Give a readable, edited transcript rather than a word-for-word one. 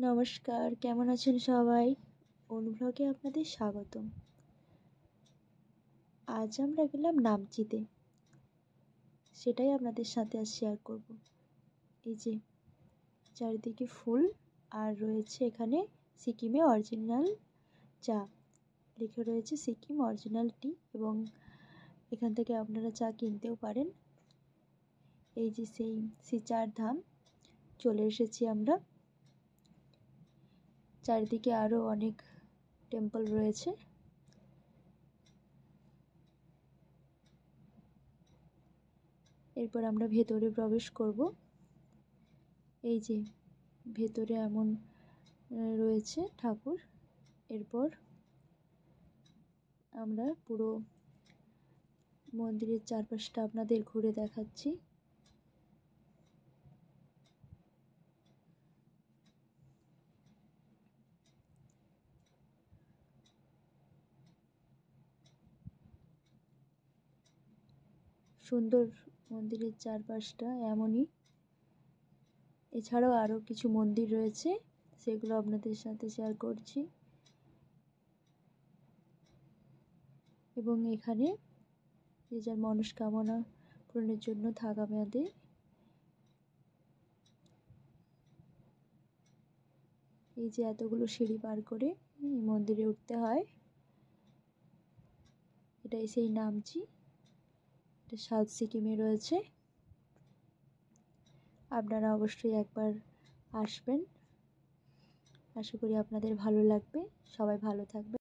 নমস্কার, কেমন আছেন সবাই? অনুভ্লগে আপনাদের স্বাগতম। আজ আমরা গেলাম নামচিতে, সেটাই আপনাদের সাথে আজ শেয়ার করব। এই যে চারিদিকে ফুল, আর রয়েছে এখানে সিকিমে অরিজিনাল চা লেখা রয়েছে, সিকিম অরিজিনাল টি, এবং এখান থেকে আপনারা চা কিনতেও পারেন। এই যে সেই সিচার ধাম চলে এসেছি আমরা। চারিদিকে আরও অনেক টেম্পল রয়েছে। এরপর আমরা ভেতরে প্রবেশ করব। এই যে ভেতরে এমন রয়েছে ঠাকুর। এরপর আমরা পুরো মন্দিরের চারপাশটা আপনাদের ঘুরে দেখাচ্ছি। সুন্দর মন্দিরের চারপাশটা এমনই। এছাড়াও আরও কিছু মন্দির রয়েছে, সেগুলো আপনাদের সাথে শেয়ার করছি। এবং এখানে যে যার মনস্কামনা পূরণের জন্য থাকা বাঁধে। এই যে এতগুলো সিঁড়ি পার করে এই মন্দিরে উঠতে হয়। এটাই সেই নামচি, এটা সাউথ সিকিমে রয়েছে। আপনারা অবশ্যই একবার আসবেন, আশা করি আপনাদের ভালো লাগবে। সবাই ভালো থাকবে।